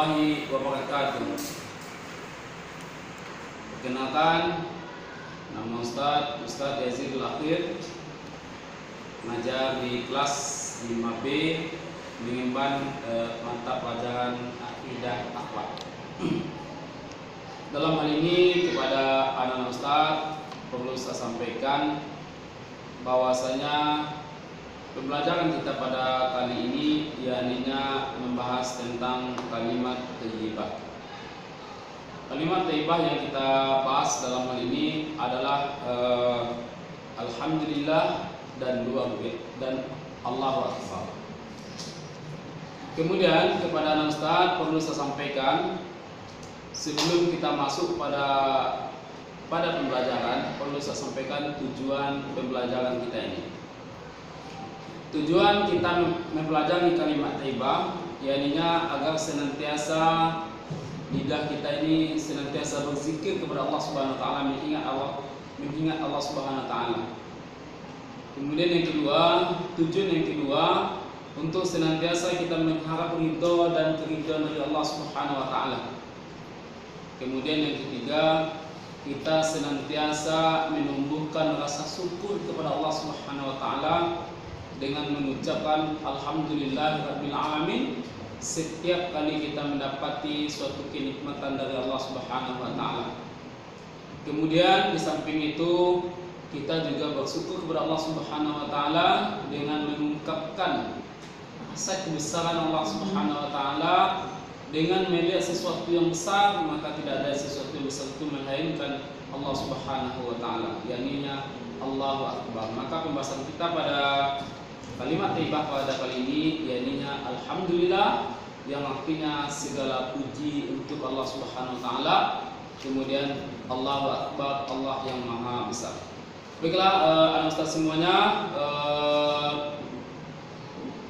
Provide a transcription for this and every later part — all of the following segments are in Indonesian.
warahmatullahi wabarakatuh. Perkenalkan, nama Ustadz Yazidul Akhir, mengajar di kelas 5B, mengemban mata pelajaran akidah akhlak. Dalam hal ini kepada anak Ustadz perlu saya sampaikan bahwasanya pembelajaran kita pada kali ini yakninya membahas tentang kalimat thayyibah. Kalimat thayyibah yang kita bahas dalam hal ini adalah alhamdulillah dan Allahu akbar. Kemudian kepada anak Ustaz perlu saya sampaikan sebelum kita masuk pada pembelajaran, perlu saya sampaikan tujuan pembelajaran kita ini. Tujuan kita mempelajari kalimat thayyibah yakninya agar senantiasa lidah kita ini senantiasa berzikir kepada Allah Subhanahu wa taala, mengingat Allah Subhanahu wa taala. Kemudian yang kedua, tujuan yang kedua untuk senantiasa kita mengharap ridho dan keridhaan dari Allah Subhanahu wa taala. Kemudian yang ketiga, kita senantiasa menumbuhkan rasa syukur kepada Allah Subhanahu wa taala dengan mengucapkan alhamdulillahirabbil alamin setiap kali kita mendapati suatu kenikmatan dari Allah Subhanahu wa taala. Kemudian di samping itu kita juga bersyukur kepada Allah Subhanahu wa taala dengan mengungkapkan rasa kebesaran Allah Subhanahu wa taala. Dengan melihat sesuatu yang besar, maka tidak ada sesuatu yang besar itu melainkan Allah Subhanahu wa taala, yakninya Allahu akbar. Maka pembahasan kita pada kalimat thayyibah pada kali ini yakninya alhamdulillah, yang artinya segala puji untuk Allah Subhanahu wa taala. Kemudian Allahu akbar, Allah yang maha besar. Baiklah anak ustaz semuanya,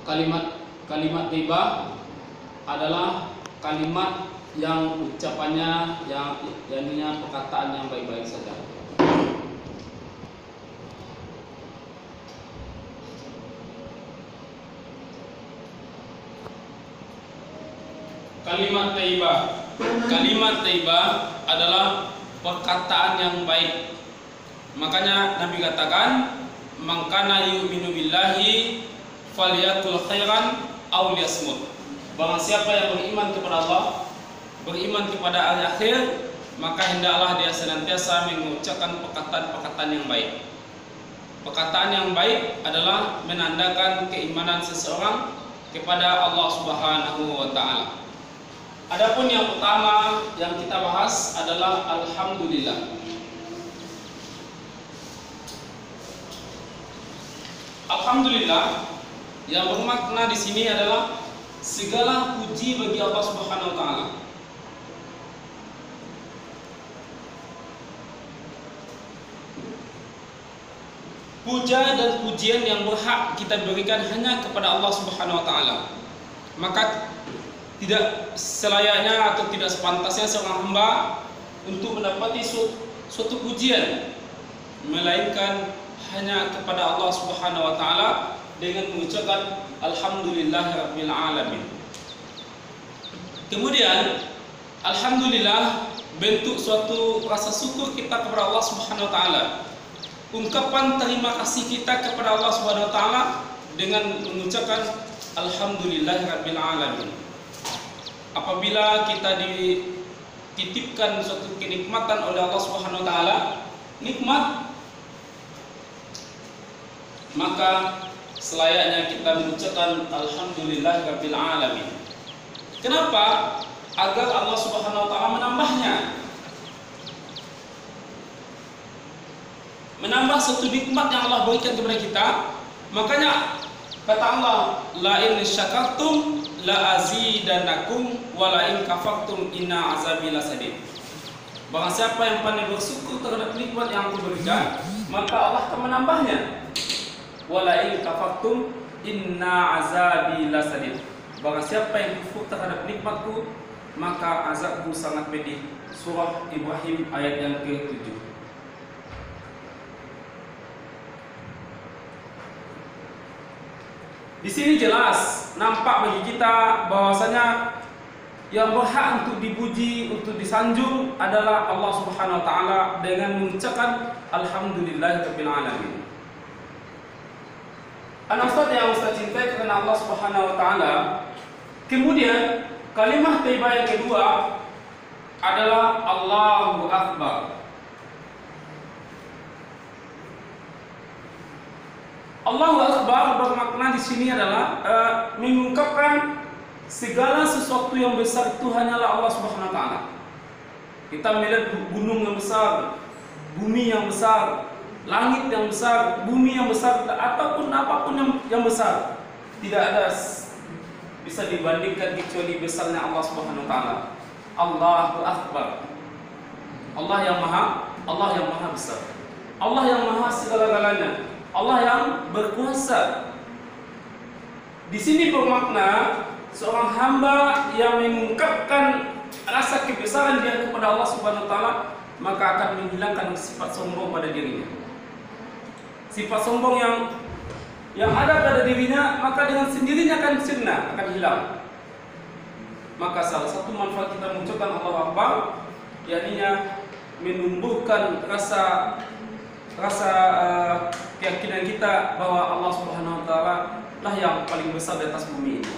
kalimat thayyibah adalah kalimat yang ucapannya yang yakninya perkataan yang baik-baik saja. Kalimat thayyibah adalah perkataan yang baik. Makanya Nabi katakan, "Man kana yu'minu billahi falyaqul khairan aw liyasmut." Barang siapa yang beriman kepada Allah, beriman kepada hari akhir, maka hendaklah dia senantiasa mengucapkan perkataan-perkataan yang baik. Perkataan yang baik adalah menandakan keimanan seseorang kepada Allah Subhanahu wa taala. Adapun yang pertama yang kita bahas adalah alhamdulillah. Alhamdulillah yang bermakna di sini adalah segala puji bagi Allah Subhanahu wa taala. Puja dan pujian yang berhak kita berikan hanya kepada Allah Subhanahu wa taala. Maka tidak selayaknya atau tidak sepantasnya seorang hamba untuk mendapati suatu pujian melainkan hanya kepada Allah Subhanahu wa taala dengan mengucapkan alhamdulillahirabbil alamin. Kemudian alhamdulillah bentuk suatu rasa syukur kita kepada Allah Subhanahu wa taala. Ungkapan terima kasih kita kepada Allah Subhanahu wa taala dengan mengucapkan alhamdulillahirabbil alamin. Apabila kita dititipkan suatu kenikmatan oleh Allah Subhanahu wa taala, nikmat, maka selayaknya kita mengucapkan alhamdulillahirabbil alamin. Kenapa? Agar Allah Subhanahu wa taala menambahnya. Menambah suatu nikmat yang Allah berikan kepada kita. Makanya kata Allah, la in syakartum la azidannakum wa la in kafartum inna azabi lasadid. Barang siapa yang pandai bersyukur terhadap nikmat yang aku berikan, maka Allah akan menambahnya. Wa la in kafartum inna azabi lasadid. Barang siapa yang kufur terhadap nikmatku, maka azabku sangat pedih. Surah Ibrahim ayat yang ke-7. Di sini jelas nampak bagi kita bahwasanya yang berhak untuk dipuji, untuk disanjung adalah Allah Subhanahu wa taala dengan mengucapkan alhamdulillahirabbil alamin. Anak Ustaz yang Ustaz cintai karena Allah Subhanahu wa taala. Kemudian kalimat thayyibah yang kedua adalah Allahu Akbar. Allahu Akbar bermakna di sini adalah mengungkapkan segala sesuatu yang besar itu hanyalah Allah Subhanahu wa taala. Kita melihat gunung yang besar, bumi yang besar, langit yang besar, bumi yang besar, ataupun apapun yang besar, tidak ada bisa dibandingkan kecuali besarnya Allah Subhanahu wa taala. Allahu Akbar. Allah yang maha besar. Allah yang maha segala-galanya. Allah yang berkuasa. Di sini bermakna seorang hamba yang mengungkapkan rasa kebesaran dia kepada Allah Subhanahu wa taala, maka akan menghilangkan sifat sombong pada dirinya. Sifat sombong yang ada pada dirinya, maka dengan sendirinya akan sirna, akan hilang. Maka salah satu manfaat kita mengucapkan Allahu Akbar, yakni menumbuhkan rasa keyakinan kita bahwa Allah Subhanahu wa taala lah yang paling besar di atas bumi ini.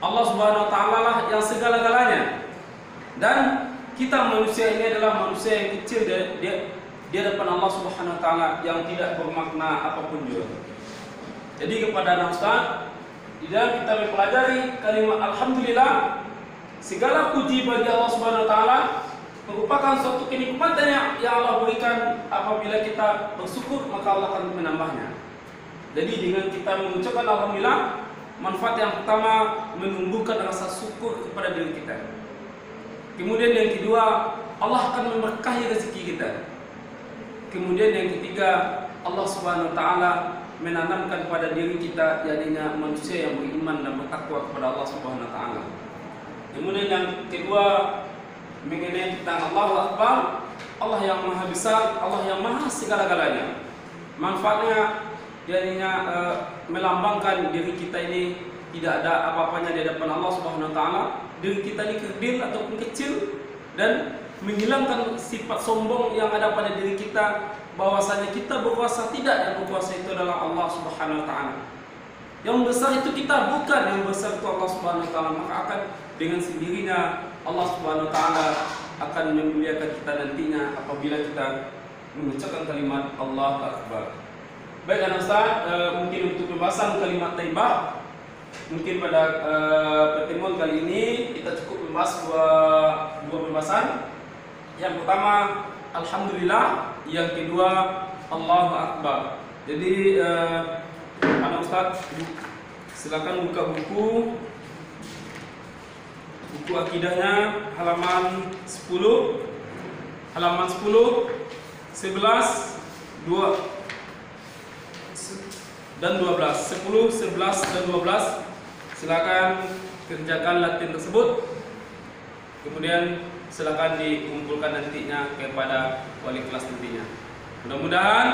Allah Subhanahu wa taala lah yang segala-galanya. Dan kita manusia ini adalah manusia yang kecil di hadapan Allah Subhanahu wa taala yang tidak bermakna apapun juga. Jadi kepada anak Ustaz, di dalam kita mempelajari kalimat alhamdulillah, segala puji bagi Allah Subhanahu wa taala merupakan suatu kenikmatan yang Allah berikan. Apabila kita bersyukur, maka Allah akan menambahnya. Jadi dengan kita mengucapkan alhamdulillah, manfaat yang pertama menumbuhkan rasa syukur kepada diri kita. Kemudian yang kedua, Allah akan memberkahi rezeki kita. Kemudian yang ketiga, Allah Subhanahu wa taala menanamkan pada diri kita jadinya manusia yang beriman dan bertakwa kepada Allah Subhanahu wa taala. Kemudian yang kedua, mengenai tentang Allahu Akbar, Allah yang maha besar, Allah yang maha segala-galanya. Manfaatnya jadinya melambangkan diri kita ini tidak ada apa-apanya di hadapan Allah Subhanahu wa taala. Diri kita ini kerdil ataupun kecil, dan menghilangkan sifat sombong yang ada pada diri kita, bahwasanya kita berkuasa. Tidak, yang berkuasa itu adalah Allah Subhanahu wa taala. Yang besar itu kita, bukan yang besar itu Allah Subhanahu wa taala. Maka akan dengan sendirinya Allah Subhanahu wa taala akan memuliakan kita nantinya apabila kita mengucapkan kalimat Allahu Akbar. Baik anak Ustaz, mungkin untuk pembahasan kalimat thayyibah, mungkin pada pertemuan kali ini kita cukup membahas dua pembahasan. Yang pertama alhamdulillah, yang kedua Allahu Akbar. Jadi anak Ustaz silakan buka buku akidahnya halaman 10, 11, 2 dan 12. 10, 11 dan 12. Silakan kerjakan latihan tersebut. Kemudian silakan dikumpulkan nantinya kepada wali kelas nantinya. Mudah-mudahan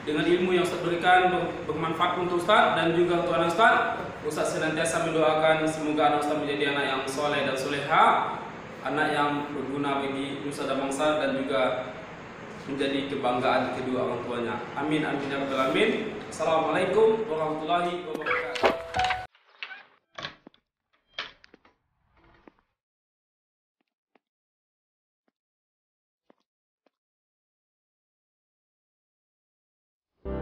dengan ilmu yang Ustaz berikan bermanfaat untuk Ustaz dan juga untuk anak Ustaz. Ustaz senantiasa mendoakan semoga anak Ustaz menjadi anak yang soleh dan soleha, anak yang berguna bagi nusa dan bangsa, dan juga menjadi kebanggaan kedua orang tuanya. Amin amin ya rabbal alamin. Assalamualaikum warahmatullahi wabarakatuh.